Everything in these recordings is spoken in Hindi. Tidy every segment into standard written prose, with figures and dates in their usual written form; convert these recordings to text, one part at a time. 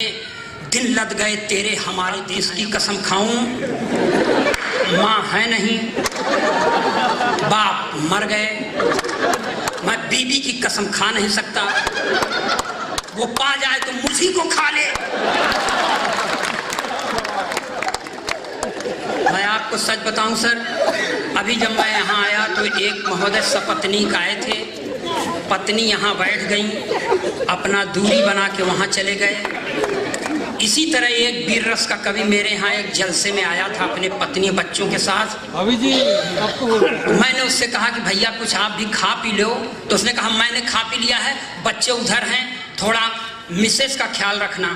दिन लद गए तेरे हमारे देश की कसम खाऊं, माँ है नहीं, बाप मर गए, मैं बीबी की कसम खा नहीं सकता, वो पा जाए तो मुझी को खा ले। मैं आपको सच बताऊं सर, अभी जब मैं यहाँ आया तो एक महोदय सपत्नीक आए थे, पत्नी यहाँ बैठ गई, अपना दूरी बना के वहाँ चले गए। इसी तरह एक वीर रस का कवि मेरे यहाँ एक जलसे में आया था अपने पत्नी बच्चों के साथ। अभी जी आपको मैंने उससे कहा कि भैया कुछ आप भी खा पी लो, तो उसने कहा मैंने खा पी लिया है, बच्चे उधर हैं, थोड़ा मिसेस का ख्याल रखना।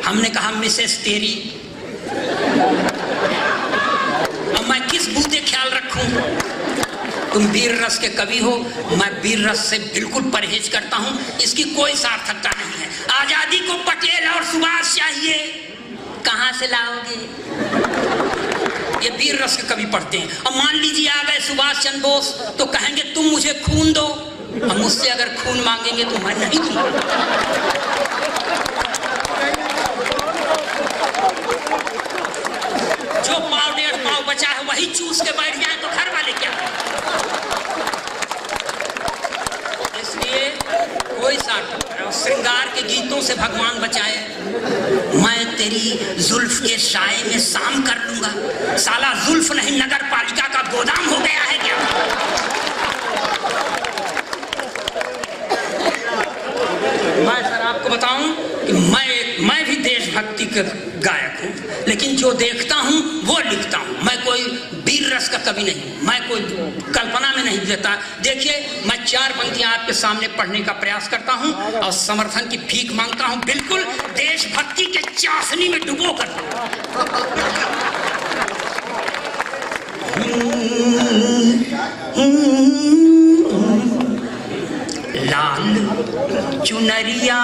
हमने कहा मिसेस तेरी, अब मैं किस बूते ख्याल रखूं? तुम वीर रस के कवि हो, मैं वीर रस से बिल्कुल परहेज करता हूं, इसकी कोई सार्थकता नहीं है। आजादी को पटेल और सुभाष चाहिए, कहां से लाओगे? ये वीर रस के कवि पढ़ते हैं। अब मान लीजिए आ गए सुभाष चंद्र बोस, तो कहेंगे तुम मुझे खून दो, और मुझसे अगर खून मांगेंगे तो मैं नहीं दूंगा। जो पाव डेढ़ पाव बचा है वही चूस के बैठ जाए तो घर वाले क्या? इसलिए कोई सार्थक, श्रृंगार के गीतों से भगवान बचाए। मैं तेरी जुल्फ के साए में शाम कर लूंगा, साला जुल्फ नहीं नगर पालिका का गोदाम हो गया है क्या? मैं सर आपको बताऊं कि मैं भी देशभक्ति का गायक हूं, लेकिन जो देखता हूं वो लिखता हूं। मैं कोई वीर रस का कवि नहीं, मैं कोई कल्पना में नहीं देता। देखिए मैं 4 पंक्तियां आपके सामने पढ़ने का प्रयास करता हूं और समर्थन की भीख मांगता हूं, बिल्कुल देशभक्ति के चाशनी में डुबो करता लाल चुनरिया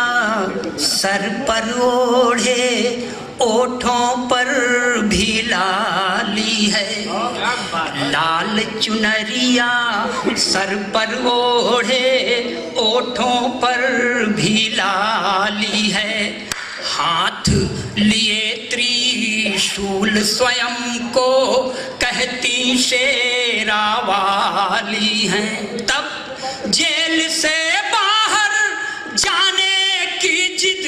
सर पर ओढ़े, ओठों पर भी लाली है। लाल चुनरिया सर पर ओढ़े, ओठों पर भी लाली है। हाथ लिए त्रिशूल स्वयं को कहती शेरा वाली हैं। तब जेल से बाहर जाने की जिद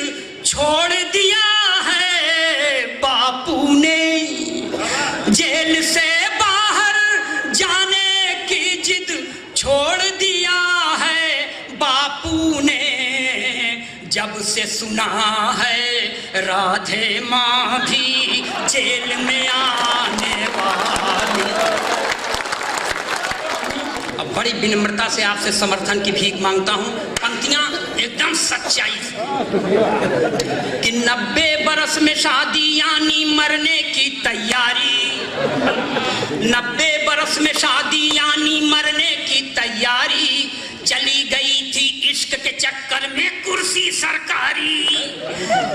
छोड़ दिया है बापू ने। जेल से बाहर जाने की जिद छोड़ दिया है बापू ने। जब से सुना है राधे माँ भी जेल में आने वाली। अब बड़ी विनम्रता से आपसे समर्थन की भीख मांगता हूं, पंक्तियां एकदम सच्चाई कि 90 बरस में शादी यानी मरने की तैयारी। 90 बरस में शादी यानी मरने की तैयारी। चली गई थी इश्क के चक्कर में कुर्सी सरकारी।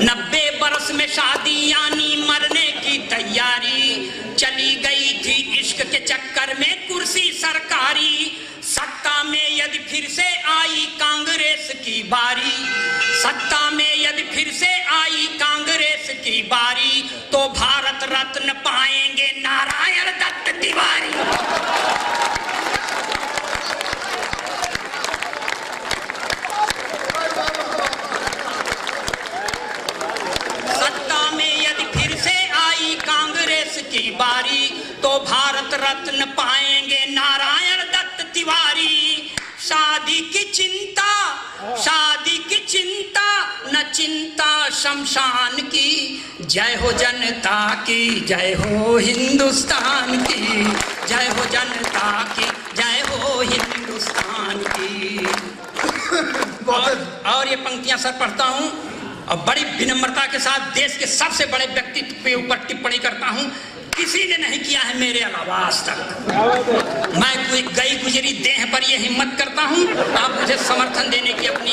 90 बरस में शादी यानी मरने की तैयारी। चली गई थी इश्क के चक्कर में कुर्सी सरकारी। सत्ता में यदि फिर से आई कांग्रेस की बारी, सत्ता में यदि फिर से आई कांग्रेस की बारी, तो भारत रत्न पाएंगे नारायण दत्त तिवारी। सत्ता में यदि फिर से आई कांग्रेस की बारी, तो भारत रत्न पाएंगे नारायण दत्त तिवारी। शादी की चिंता, शादी की चिंता, न चिंता शमशान की। जय हो जनता की, जय हो हिंदुस्तान की, जय हो जनता की, जय हो हिंदुस्तान की। और ये पंक्तियां सर पढ़ता हूं और बड़ी विनम्रता के साथ देश के सबसे बड़े व्यक्तित्व के ऊपर टिप्पणी करता हूं। किसी ने नहीं किया है मेरे अलावा आज तक। मैं कोई गई गुजरी देह पर यह हिम्मत करता हूं, आप मुझे समर्थन देने की अपनी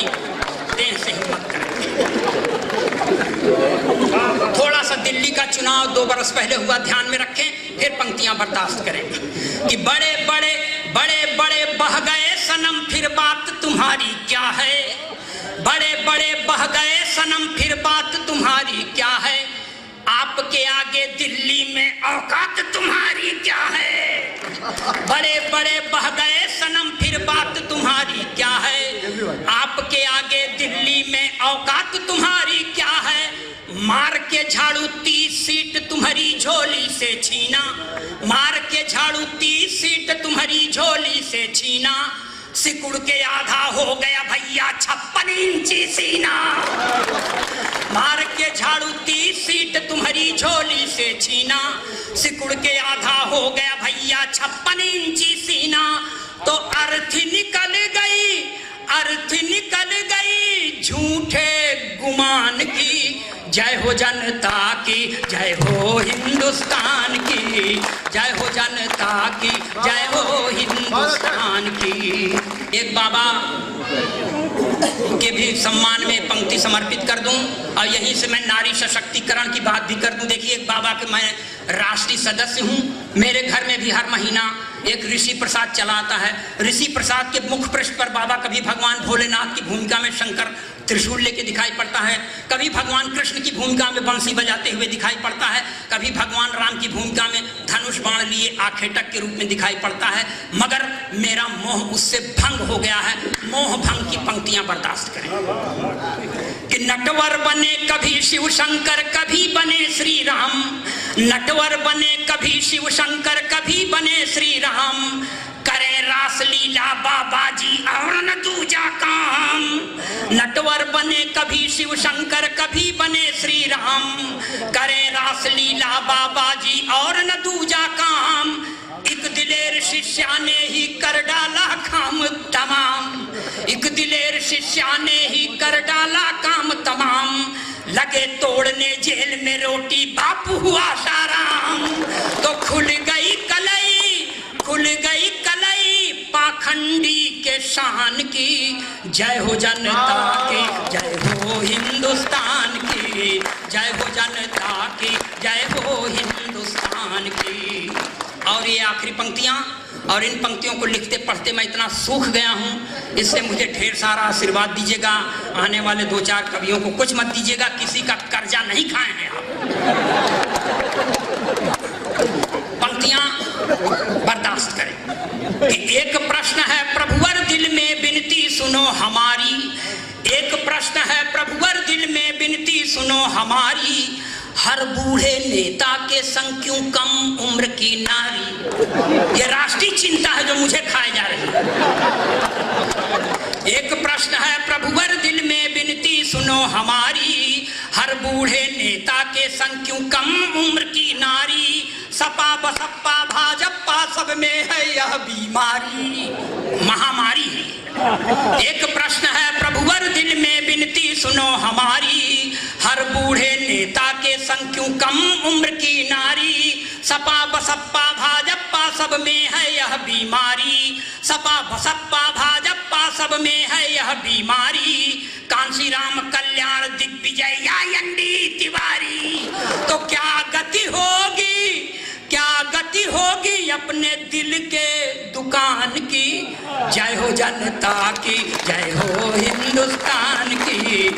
देह से हिम्मत करें। थोड़ा सा दिल्ली का चुनाव 2 बरस पहले हुआ ध्यान में रखें, फिर पंक्तियां बर्दाश्त करें कि बड़े बड़े बड़े बड़े बह गए सनम, फिर बात तुम्हारी क्या है। बड़े बड़े बह गए सनम फिर बात तुम्हारी क्या है, आपके आगे दिल्ली में औकात तुम्हारी क्या है। बड़े बड़े बह गए सनम फिर बात तुम्हारी क्या है, आपके आगे दिल्ली में औकात तुम्हारी क्या है। मार के झाड़ू 30 सीट तुम्हारी झोली से छीना, मार के झाड़ू 30 सीट तुम्हारी झोली से छीना, सिकुड़ के आधा हो गया भैया 56 इंची सीना। मार के झाड़ू 30 सीट तुम्हारी झोली से छीना, सिकुड़ के आधा हो गया भैया 56 इंची सीना। तो अर्थी निकल गई, अर्थी निकल गई झूठे गुमान की। जय हो जनता की, जय हो हिंदुस्तान की, जय हो जनता की, जय हो हिंदुस्तान की। एक बाबा के भी सम्मान में पंक्ति समर्पित कर दूं और यहीं से मैं नारी सशक्तिकरण की बात भी कर दूं। देखिए, एक बाबा के मैं राष्ट्रीय सदस्य हूं, मेरे घर में भी हर महीना एक ऋषि प्रसाद चलाता है। ऋषि प्रसाद के मुख पृष्ठ पर बाबा कभी भगवान भोलेनाथ की भूमिका में शंकर त्रिशूल लेके दिखाई पड़ता है, कभी भगवान कृष्ण की भूमिका में बंसी बजाते हुए दिखाई पड़ता है, कभी भगवान राम की भूमिका में धनुष बाण लिए आखेटक के रूप में दिखाई पड़ता है। मगर मेरा मोह उससे भंग हो गया है। मोह भंग की पंक्तियां बर्दाश्त करें कि नटवर बने कभी शिव शंकर, कभी बने श्री राम। नटवर बने कभी शिव शंकर, कभी बने श्री राम। करे रास लीला बाबा जी और न दूजा काम। नटवर बने कभी शिव शंकर, कभी बने श्री राम। करे रास लीला बाबा जी और न दूजा काम। एक दिलेर शिष्या ने ही कर डाला काम तमाम, एक दिलेर शिष्या ने ही कर डाला काम तमाम। लगे तोड़ने जेल में रोटी बापू हुआ साराम। तो खुल गई कलई, खुल गई कलई पाखंडी के शान की। जय हो जनता की, जय हो हिंदुस्तान की, जय हो जनता की, जय हो हिंदुस्तान की। और ये आखिरी पंक्तियां, और इन पंक्तियों को लिखते पढ़ते मैं इतना सूख गया हूं, इससे मुझे ढेर सारा आशीर्वाद दीजिएगा। आने वाले 2-4 कवियों को कुछ मत दीजिएगा, किसी का कर्जा नहीं खाए हैं आप। पंक्तियां बर्दाश्त करें कि एक प्रश्न है प्रभुवर दिल में विनती सुनो हमारी। एक प्रश्न है प्रभुवर दिल में विनती सुनो हमारी। हर बूढ़े नेता के संग क्यों कम उम्र की नारी। ये राष्ट्रीय चिंता है जो मुझे खाए जा रही है। एक प्रश्न है प्रभुवर दिल में विनती सुनो हमारी। हर बूढ़े नेता के संग क्यों कम उम्र की नारी। सपा बसपा भाजपा सब में है यह बीमारी, महामारी है। एक प्रश्न है प्रभुवर दिल में विनती सुनो हमारी। हर बूढ़े नेता के संग क्यों कम उम्र की नारी। सपा बसपा भाजपा सब में है यह बीमारी। सपा बसपा भाजपा सब में है यह बीमारी। कांशीराम कल्याण दिग्विजय या एनडी तिवारी। तो क्या गति होगी, क्या गति होगी अपने दिल के दुकान की। जय हो जनता की, जय हो हिंदुस्तान की,